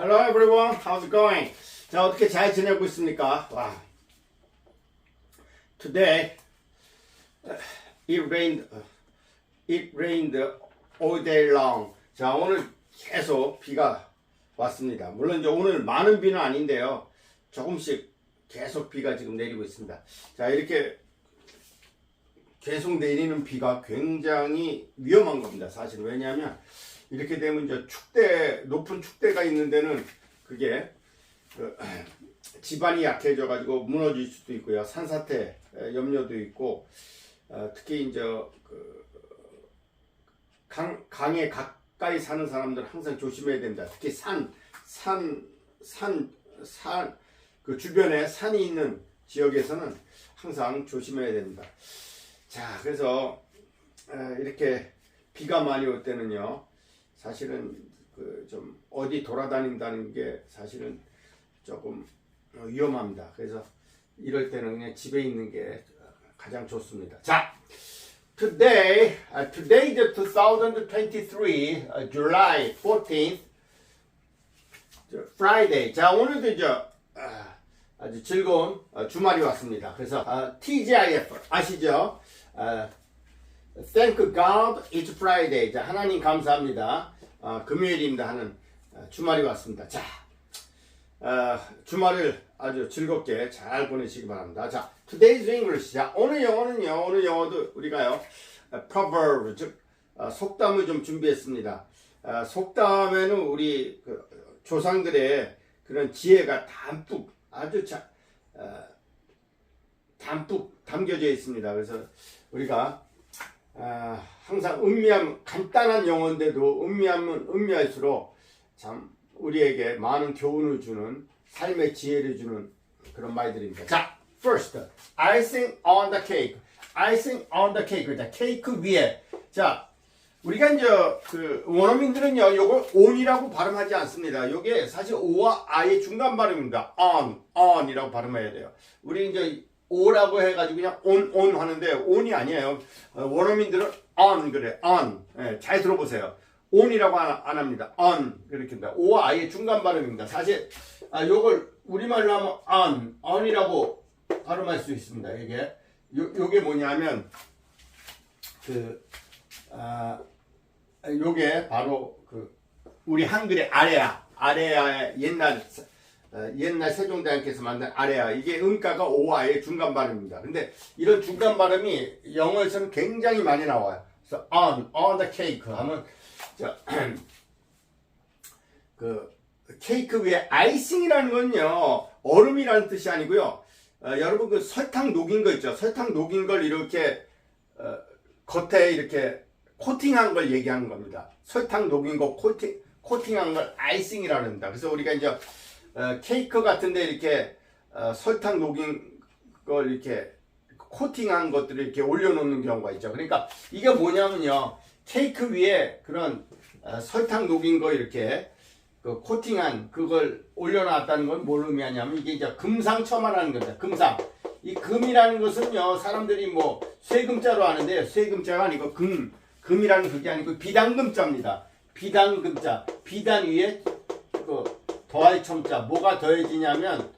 Hello everyone, how's it going? 자, 어떻게 잘 지내고 있습니까? 와. Today, it rained all day long. 자, 오늘 계속 비가 왔습니다. 물론 이제 오늘 많은 비는 아닌데요. 조금씩 계속 비가 지금 내리고 있습니다. 자, 이렇게 계속 내리는 비가 굉장히 위험한 겁니다. 사실 왜냐하면 이렇게 되면 이제 높은 축대가 있는 데는 그게 지반이 약해져 가지고 무너질 수도 있고요. 산사태 염려도 있고, 특히 이제 강에 가까이 사는 사람들은 항상 조심해야 됩니다. 특히 그 주변에 산이 있는 지역에서는 항상 조심해야 됩니다. 자, 그래서 이렇게 비가 많이 올 때는요, 사실은 좀 어디 돌아다닌다는 게 사실은 조금 위험합니다. 그래서 이럴 때는 그냥 집에 있는 게 가장 좋습니다. 자, today the 2023 July 14th Friday. 자, o늘도 이제 아주 즐거운 주말이 왔습니다. 그래서 TGIF 아시죠? Thank God it's Friday. 자, 하나님 감사합니다. 금요일입니다 하는 주말이 왔습니다. 자, 주말을 아주 즐겁게 잘 보내시기 바랍니다. 자, Today's English. 자, 오늘 영어는요. 오늘 영어도 우리가요, proverb, 즉 속담을 좀 준비했습니다. 속담에는 우리 조상들의 그런 지혜가 담뿍 아주 담뿍 담겨져 있습니다. 그래서 우리가 항상 간단한 영어인데도 음미하면 음미할수록 참 우리에게 많은 교훈을 주는, 삶의 지혜를 주는 그런 말들입니다. 자, first, icing on the cake. icing on the cake. 자, 케이크 위에. 자, 우리가 이제 원어민들은요, 요걸 on이라고 발음하지 않습니다. 요게 사실 o와 i의 중간 발음입니다. on이라고 발음해야 돼요. 우리 이제 o라고 해가지고 그냥 on 하는데 on이 아니에요. 원어민들은 on 그래, on. 예, 잘 들어보세요. on이라고 안 합니다. on 이렇게 합니다. o와 i의 중간 발음입니다. 사실 요걸 우리말로 하면 on이라고 발음할 수 있습니다. 이게 요게 뭐냐면 요게 바로 우리 한글의 아래야의 옛날 세종대왕께서 만든 아래야. 이게 음가가 오와의 중간 발음입니다. 근데 이런 중간 발음이 영어에서는 굉장히 많이 나와요. 그래서 on the cake 하면 케이크 위에 아이싱이라는 건요, 얼음이라는 뜻이 아니고요. 여러분 설탕 녹인 거 있죠. 설탕 녹인 걸 이렇게 겉에 이렇게 코팅한 걸 얘기하는 겁니다. 설탕 녹인 거 코팅한 걸 아이싱이라고 합니다. 그래서 우리가 이제 케이크 같은데 이렇게 설탕 녹인 걸 이렇게 코팅한 것들을 이렇게 올려놓는 경우가 있죠. 그러니까 이게 뭐냐면요, 케이크 위에 그런 설탕 녹인 거 이렇게 코팅한 그걸 올려놨다는 건 뭘 의미하냐면, 이게 이제 금상첨화라는 겁니다. 금상. 이 금이라는 것은요, 사람들이 뭐 쇠금자로 아는데요, 쇠금자가 아니고 금이라는 그게 아니고 비단금자입니다. 비단금자. 비단 위에 더할 첨자. 뭐가 더해지냐면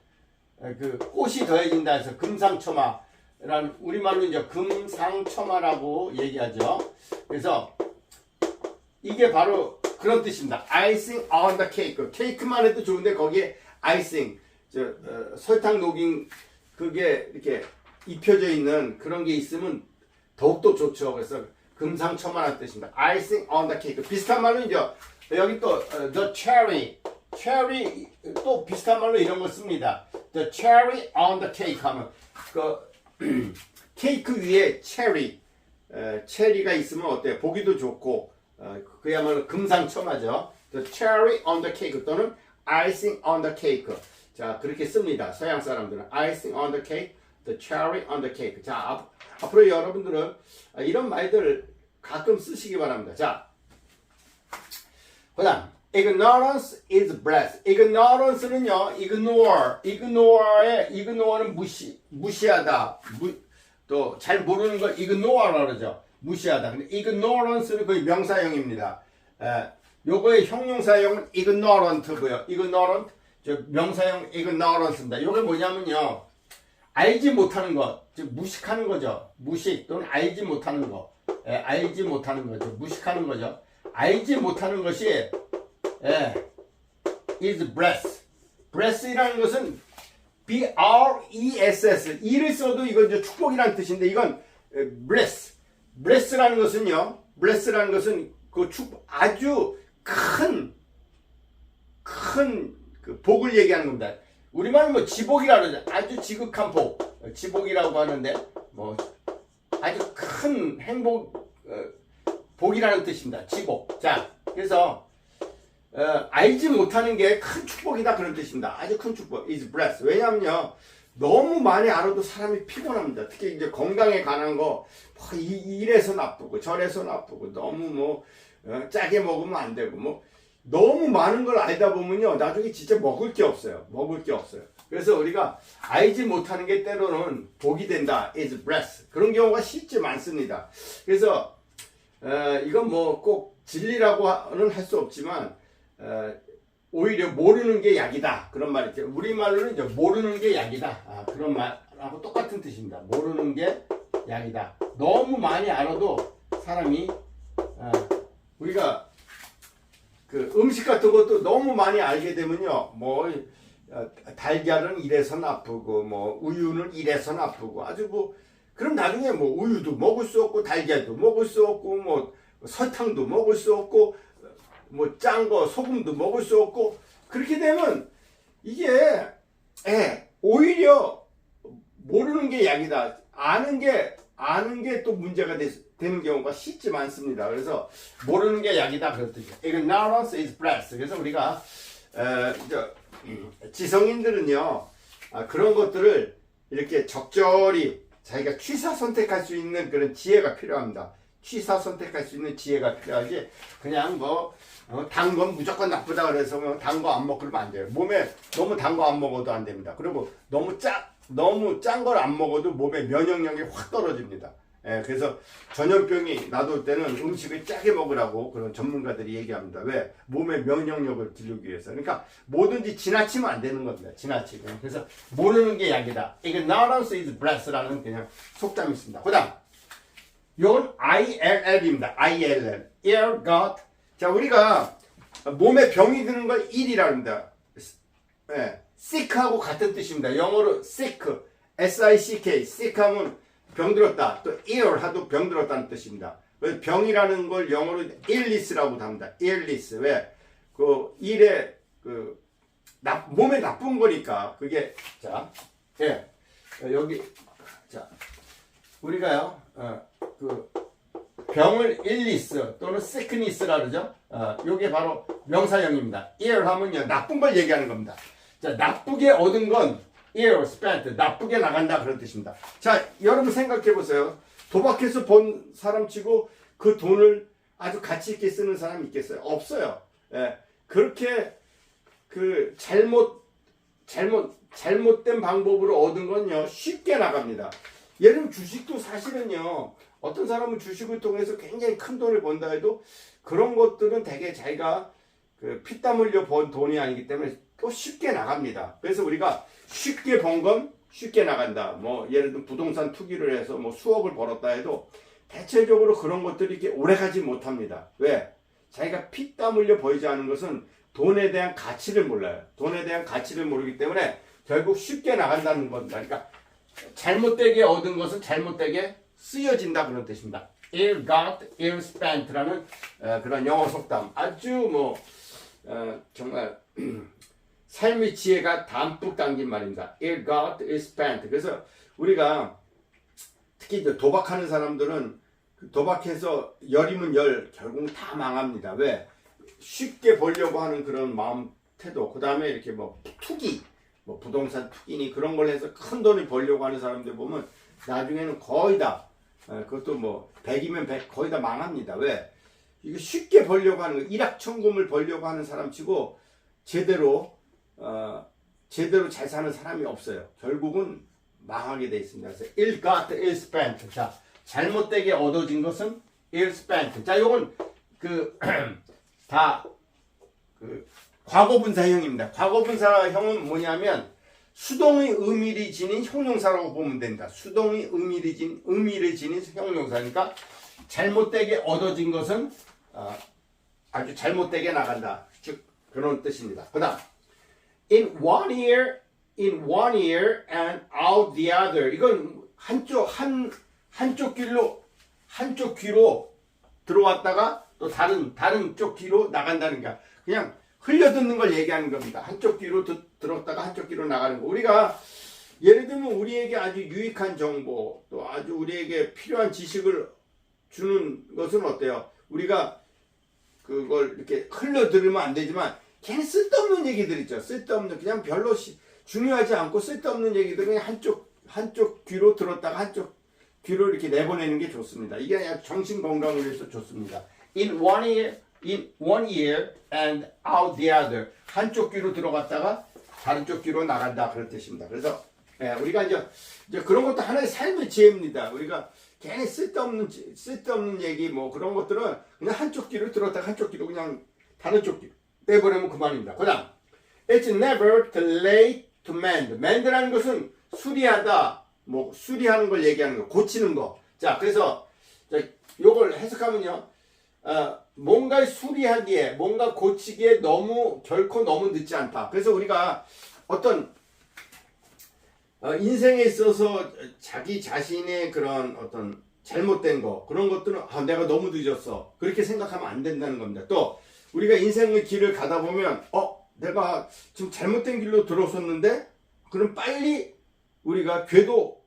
꽃이 더해진다 해서 금상첨화라는, 우리말로 이제 금상첨화라고 얘기하죠. 그래서 이게 바로 그런 뜻입니다. icing on the cake. 케이크만 해도 좋은데 거기에 icing, 설탕 녹인 그게 이렇게 입혀져 있는 그런 게 있으면 더욱더 좋죠. 그래서 금상첨화라는 뜻입니다. icing on the cake. 비슷한 말로 이제 여기 또 the cherry 또 비슷한 말로 이런 거 씁니다. The cherry on the cake 하면 케이크 위에 체리가 있으면 어때요? 보기도 좋고 그야말로 금상첨화죠. The cherry on the cake 또는 icing on the cake. 자, 그렇게 씁니다. 서양 사람들은 icing on the cake, the cherry on the cake. 자, 앞으로 여러분들은 이런 말들 가끔 쓰시기 바랍니다. 자, 그다음 ignorance is bliss. ignorance는요, ignore는 무시하다. 또 잘 모르는 걸 ignore라고 그러죠. 무시하다. 근데 ignorance는 거의 명사형입니다. 요거의 형용사형은 ignorant고요. ignorant, 명사형 ignorance입니다. 요게 뭐냐면요. 알지 못하는 것, 즉 무식하는 거죠. 무식 또는 알지 못하는 거. 예, 알지 못하는 거죠. 무식하는 거죠. 알지 못하는 것이 is breath. breath이라는 것은 B-R-E-S-S. E를 써도 이건 이제 축복이라는 뜻인데 이건 breath. breath라는 것은요. breath라는 것은 그 아주 큰 그 복을 얘기하는 겁니다. 우리말은 뭐 지복이라고 그러죠. 아주 지극한 복. 지복이라고 하는데 뭐 아주 큰 행복 복이라는 뜻입니다. 지복. 자, 그래서 알지 못하는 게 큰 축복이다 그런 뜻입니다. 아주 큰 축복. is blessed. 왜냐하면요. 너무 많이 알아도 사람이 피곤합니다. 특히 이제 건강에 관한 거 이래서 나쁘고 저래서 나쁘고 너무 뭐 짜게 먹으면 안 되고 뭐 너무 많은 걸 알다 보면요. 나중에 진짜 먹을 게 없어요. 먹을 게 없어요. 그래서 우리가 알지 못하는 게 때로는 복이 된다. is blessed. 그런 경우가 실제 많습니다. 그래서 이건 뭐 꼭 진리라고는 할 수 없지만 오히려 모르는 게 약이다. 그런 말이 있죠. 우리말로는 이제 모르는 게 약이다. 그런 말하고 똑같은 뜻입니다. 모르는 게 약이다. 너무 많이 알아도 사람이 우리가 그 음식 같은 것도 너무 많이 알게 되면요. 뭐 달걀은 이래서 나쁘고 뭐 우유는 이래서 나쁘고 아주 뭐 그럼 나중에 뭐 우유도 먹을 수 없고 달걀도 먹을 수 없고 뭐 설탕도 먹을 수 없고 뭐 짠 거 소금도 먹을 수 없고 그렇게 되면 이게 오히려 모르는 게 약이다. 아는 게 또 문제가 되는 경우가 실제 많습니다. 그래서 모르는 게 약이다 그런 뜻이에요. Ignorance is bliss. 그래서 우리가 지성인들은요 그런 것들을 이렇게 적절히 자기가 취사 선택할 수 있는 그런 지혜가 필요합니다. 취사 선택할 수 있는 지혜가 필요하지 그냥 뭐 단 건 무조건 나쁘다 그래서 뭐 단 거 안 먹고 그러면 안 돼요. 몸에 너무 단 거 안 먹어도 안 됩니다. 그리고 너무 짠 걸 안 먹어도 몸의 면역력이 확 떨어집니다. 그래서 전염병이 나돌 때는 음식을 짜게 먹으라고 그런 전문가들이 얘기합니다. 왜? 몸의 면역력을 기르기 위해서. 그러니까 뭐든지 지나치면 안 되는 겁니다. 지나치면. 그래서 모르는 게 약이다. Ignorance is bless라는 그냥 속담이 있습니다. 그 다음 이건 ILL입니다. ILL. Ill God. 자, 우리가 몸에 병이 드는 걸 ill이라고 합니다. sick하고 같은 뜻입니다. 영어로 sick, S-I-C-K, sick 하면 병들었다. 또 ill 하도 병들었다는 뜻입니다. 그래서 병이라는 걸 영어로 illness라고 합니다. illness. 왜? 그 ill에 몸에 나쁜 거니까 그게 여기 우리가요 병을 illness 또는 sickness라 그러죠. 요게 바로 명사형입니다. ill 하면요 나쁜 걸 얘기하는 겁니다. 자, 나쁘게 얻은 건 ill spent, 나쁘게 나간다 그런 뜻입니다. 자, 여러분 생각해 보세요. 도박해서 번 사람 치고 그 돈을 아주 가치 있게 쓰는 사람이 있겠어요? 없어요. 그렇게 그 잘못된 방법으로 얻은 건요 쉽게 나갑니다. 예를 들면 주식도 사실은요 어떤 사람은 주식을 통해서 굉장히 큰 돈을 번다 해도 그런 것들은 되게 자기가 그 피땀 흘려 번 돈이 아니기 때문에 또 쉽게 나갑니다. 그래서 우리가 쉽게 번 건 쉽게 나간다. 뭐 예를 들면 부동산 투기를 해서 뭐 수억을 벌었다 해도 대체적으로 그런 것들이 이렇게 오래 가지 못합니다. 왜? 자기가 피땀 흘려 벌지 않은 것은 돈에 대한 가치를 몰라요. 돈에 대한 가치를 모르기 때문에 결국 쉽게 나간다는 겁니다. 그러니까 잘못되게 얻은 것은 잘못되게 쓰여진다 그런 뜻입니다. ill got, ill spent라는 그런 영어 속담. 아주 뭐 정말 삶의 지혜가 담뿍 담긴 말입니다. ill got, ill spent. 그래서 우리가 특히 이제 도박하는 사람들은 도박해서 열이면 열 결국 다 망합니다. 왜? 쉽게 벌려고 하는 그런 마음 태도. 그 다음에 이렇게 뭐 투기, 뭐 부동산 투기니 그런 걸 해서 큰 돈을 벌려고 하는 사람들 보면 나중에는 거의 다 그것도 뭐 100이면 100 거의 다 망합니다. 왜? 이거 쉽게 벌려고 하는 거, 일확천금을 벌려고 하는 사람 치고 제대로 잘 사는 사람이 없어요. 결국은 망하게 돼 있습니다. 그래서 ill got, ill spent. 자, 잘못되게 얻어진 것은 ill spent. 자, 요건 다 과거분사형입니다. 과거분사형은 뭐냐면 수동의 의미를 지닌 형용사라고 보면 된다. 수동의 의미를 지닌 형용사니까 잘못되게 얻어진 것은 아주 잘못되게 나간다. 즉 그런 뜻입니다. 그다음 in one ear and out the other. 이건 한쪽 귀로 들어왔다가 또 다른 쪽 귀로 나간다는 게 그냥 흘려 듣는 걸 얘기하는 겁니다. 한쪽 귀로 들었다가 한쪽 귀로 나가는 거. 우리가 예를 들면 우리에게 아주 유익한 정보 또 아주 우리에게 필요한 지식을 주는 것은 어때요? 우리가 그걸 이렇게 흘려 들으면 안 되지만 괜히 쓸데없는 얘기들 있죠. 쓸데없는 그냥 별로 중요하지 않고 쓸데없는 얘기들은 한쪽 귀로 들었다가 한쪽 귀로 이렇게 내보내는 게 좋습니다. 이게 그냥 정신 건강을 위해서 좋습니다. In one ear and out the other. 한쪽 귀로 들어갔다가 다른 쪽 귀로 나간다 그런 뜻입니다. 그래서 우리가 이제 그런 것도 하나의 삶의 지혜입니다. 우리가 괜히 쓸데없는 얘기 뭐 그런 것들은 그냥 한쪽 귀로 들었다가 한쪽 귀로 그냥 다른 쪽 귀로 빼버리면 그만입니다. 그다음 It's never too late to mend. mend라는 것은 수리하다, 뭐 수리하는 걸 얘기하는 거, 고치는 거. 자, 그래서 요걸 해석하면요, 뭔가 수리하기에, 뭔가 고치기에 결코 너무 늦지 않다. 그래서 우리가 어떤 인생에 있어서 자기 자신의 그런 어떤 잘못된 거, 그런 것들은 내가 너무 늦었어. 그렇게 생각하면 안 된다는 겁니다. 또 우리가 인생의 길을 가다 보면 내가 지금 잘못된 길로 들어섰는데 그럼 빨리 우리가 궤도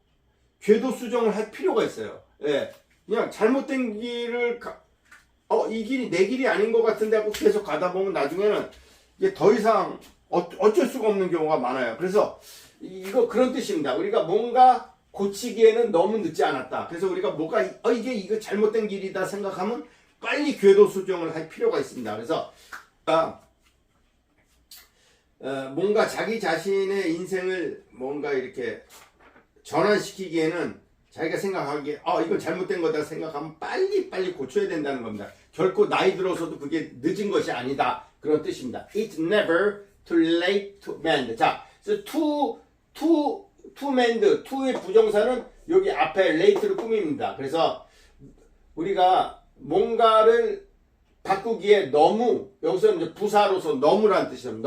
수정을 할 필요가 있어요. 예. 그냥 잘못된 길을 이 길이 내 길이 아닌 것 같은데 하고 계속 가다 보면 나중에는 이게 더 이상 어쩔 수가 없는 경우가 많아요. 그래서 이거 그런 뜻입니다. 우리가 뭔가 고치기에는 너무 늦지 않았다. 그래서 우리가 이거 잘못된 길이다 생각하면 빨리 궤도 수정을 할 필요가 있습니다. 그래서 뭔가 자기 자신의 인생을 뭔가 이렇게 전환시키기에는 자기가 생각하기에 이건 잘못된 거다 생각하면 빨리 고쳐야 된다는 겁니다. 결코 나이 들어서도 그게 늦은 것이 아니다. 그런 뜻입니다. It's never too late to mend. 자, to mend, to의 부정사는 여기 앞에 late를 꾸밉니다. 그래서 우리가 뭔가를 바꾸기에 여기서 이제 부사로서 너무라는 뜻이에요.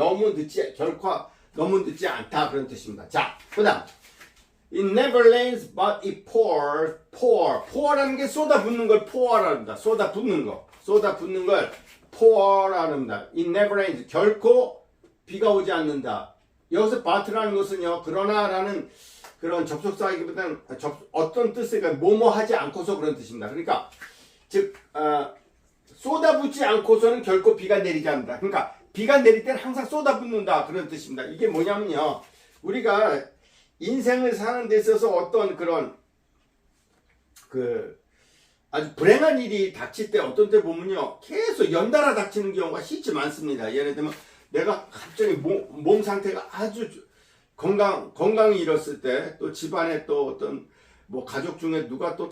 결코 너무 늦지 않다. 그런 뜻입니다. 자, 그 다음. It never rains but it pours. pour라는 게 쏟아붓는 걸 pour라고 합니다. 쏟아붓는 걸 pour라고 합니다. It never rains. 결코 비가 오지 않는다. 여기서 but라는 것은요, 그러나라는 그런 접속사이기보다는 어떤 뜻이니까 뭐뭐 하지 않고서 그런 뜻입니다. 그러니까 즉 쏟아붓지 않고서는 결코 비가 내리지 않는다. 그러니까 비가 내릴 때는 항상 쏟아붓는다. 그런 뜻입니다. 이게 뭐냐면요, 우리가 인생을 사는 데 있어서 어떤 그런 아주 불행한 일이 닥칠 때 어떤 때 보면요, 계속 연달아 닥치는 경우가 실제 많습니다. 예를 들면 내가 갑자기 몸 상태가 아주 건강이 잃었을 때, 또 집안에 또 어떤 뭐 가족 중에 누가 또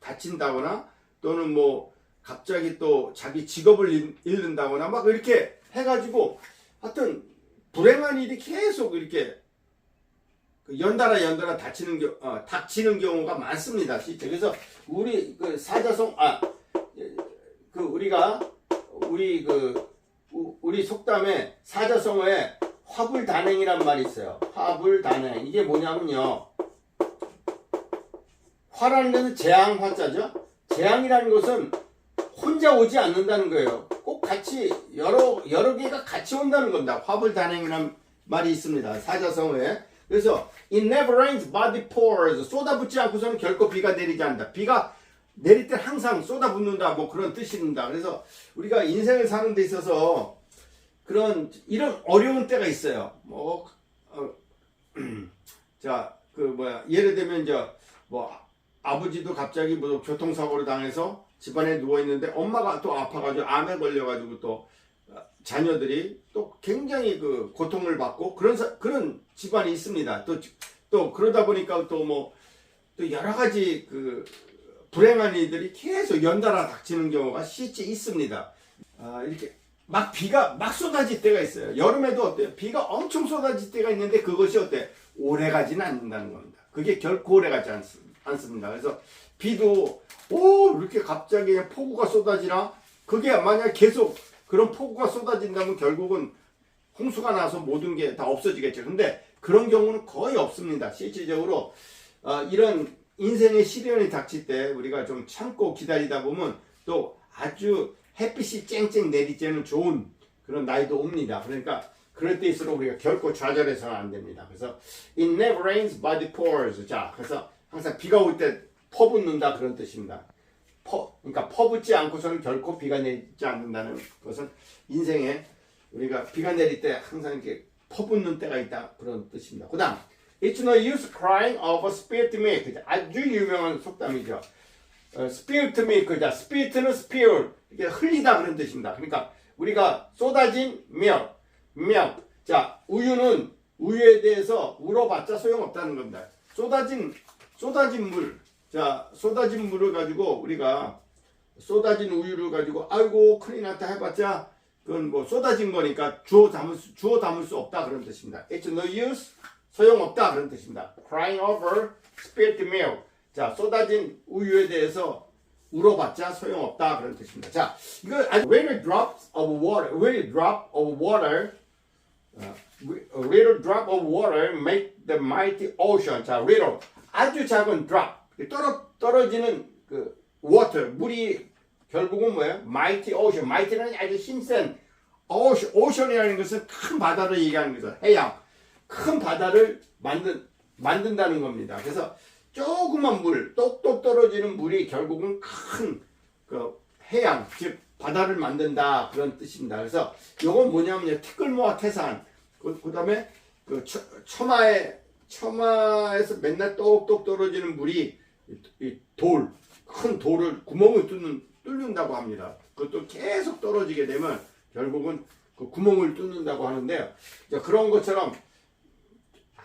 다친다거나, 또는 뭐 갑자기 또 자기 직업을 잃는다거나 막 이렇게 해가지고 하여튼 불행한 일이 계속 이렇게 연달아 닥치는 경우가 많습니다. 실제. 그래서 우리 우리 속담에 사자성어에 화불단행이란 말이 있어요. 화불단행. 이게 뭐냐면요, 화라는 것은 재앙 화자죠. 재앙이라는 것은 혼자 오지 않는다는 거예요. 꼭 같이 여러 개가 같이 온다는 겁니다. 화불단행이란 말이 있습니다. 사자성어에. 그래서 it never rains but it pours. 쏟아붓지 않고서는 결코 비가 내리지 않는다. 비가 내릴 때 항상 쏟아붓는다. 뭐 그런 뜻입니다. 그래서 우리가 인생을 사는 데 있어서 이런 어려운 때가 있어요. 예를 들면 아버지도 갑자기 뭐 교통사고를 당해서 집안에 누워 있는데 엄마가 또 아파가지고 암에 걸려가지고 또 자녀들이 또 굉장히 고통을 받고 그런 집안이 있습니다. 또 그러다 보니까 또 여러 가지 불행한 일들이 계속 연달아 닥치는 경우가 실제 있습니다. 이렇게 막 비가 막 쏟아질 때가 있어요. 여름에도 어때요? 비가 엄청 쏟아질 때가 있는데 그것이 어때? 오래 가지는 않는다는 겁니다. 그게 결코 오래 가지 않습니다. 그래서 비도 이렇게 갑자기 그냥 폭우가 쏟아지나? 그게 만약 계속 그런 폭우가 쏟아진다면 결국은 홍수가 나서 모든 게 다 없어지겠죠. 근데 그런 경우는 거의 없습니다. 실질적으로 이런 인생의 시련이 닥칠 때 우리가 좀 참고 기다리다 보면 또 아주 햇빛이 쨍쨍 내릴 때는 좋은 그런 날도 옵니다. 그러니까 그럴 때일수록 우리가 결코 좌절해서는 안 됩니다. 그래서 it never rains but it pours. 자, 그래서 항상 비가 올 때 퍼붓는다 그런 뜻입니다. 그러니까 퍼붓지 않고서는 결코 비가 내리지 않는다는 것은 인생에 우리가 비가 내릴 때 항상 이렇게 퍼붓는 때가 있다 그런 뜻입니다. 그 다음 It's no use crying over spilt milk. 아주 유명한 속담이죠. spilt milk. 자, spilt는 spill. 이게 흘리다 그런 뜻입니다. 그러니까 우리가 쏟아진 milk. 자, 우유에 대해서 울어봤자 소용없다는 겁니다. 쏟아진 물. 자, 쏟아진 물을 가지고 우리가 쏟아진 우유를 가지고 아이고 큰일 났다 해봤자 그건 뭐 쏟아진 거니까 주워 담을 수 없다 그런 뜻입니다. It's no use. 소용없다 그런 뜻입니다. Crying over spilt milk. 자, 쏟아진 우유에 대해서 울어봤자 소용없다 그런 뜻입니다. 자, 이거 아주 little drops of water, little drop of water, little drop of water make the mighty ocean. 자, little 아주 작은 drop 떨어지는 그 water 물이 결국은 뭐예요? mighty ocean. mighty는 아주 힘센 ocean이라는 것은 큰 바다를 얘기하는 거죠. 해양. 큰 바다를 만든다는 겁니다. 그래서 조그만 물, 똑똑 떨어지는 물이 결국은 큰 그 해양, 즉 바다를 만든다 그런 뜻입니다. 그래서 이건 뭐냐면요, 티끌모아 태산. 그 다음에 그 처마에서 맨날 똑똑 떨어지는 물이 큰 돌을 구멍을 뚫는다고 합니다. 그것도 계속 떨어지게 되면 결국은 그 구멍을 뚫는다고 하는데요. 그런 것처럼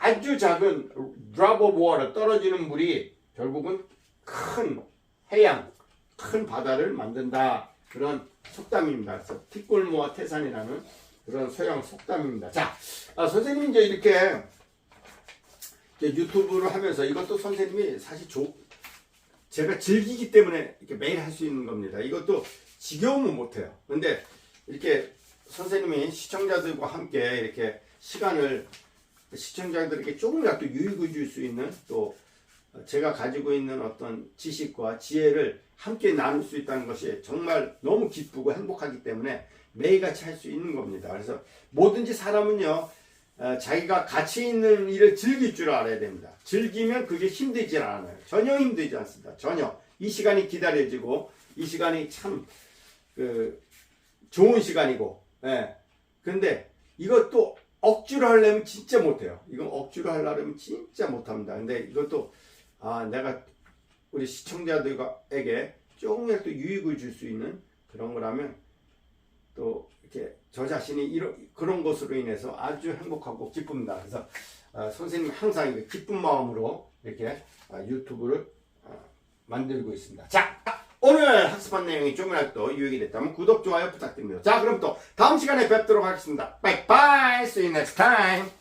아주 작은 drop of water 떨어지는 물이 결국은 큰 해양, 큰 바다를 만든다 그런 속담입니다. 그래서 티끌모아 태산이라는 그런 서양 속담입니다. 자, 선생님이 이제 이렇게 유튜브를 하면서 이것도 선생님이 사실 제가 즐기기 때문에 이렇게 매일 할 수 있는 겁니다. 이것도 지겨우면 못해요. 근데 이렇게 선생님이 시청자들과 함께 이렇게 시간을 시청자들에게 조금이라도 유익을 줄 수 있는 또 제가 가지고 있는 어떤 지식과 지혜를 함께 나눌 수 있다는 것이 정말 너무 기쁘고 행복하기 때문에 매일같이 할 수 있는 겁니다. 그래서 뭐든지 사람은요 자기가 가치 있는 일을 즐길 줄 알아야 됩니다. 즐기면 그게 힘들지 않아요. 전혀 힘들지 않습니다. 전혀. 이 시간이 기다려지고 이 시간이 참 좋은 시간이고 근데 이것도 억지로 하려면 진짜 못해요. 이건 억지로 하려면 진짜 못합니다. 근데 이것도 내가 우리 시청자들에게 조금이라도 유익을 줄 수 있는 그런 거라면 또 이렇게 저 자신이 그런 것으로 인해서 아주 행복하고 기쁩니다. 그래서 선생님 항상 기쁜 마음으로 이렇게 유튜브를 만들고 있습니다. 자, 오늘 학습한 내용이 조금이라도 유익이 됐다면 구독, 좋아요 부탁드립니다. 자, 그럼 또 다음 시간에 뵙도록 하겠습니다. Bye bye. See you next time.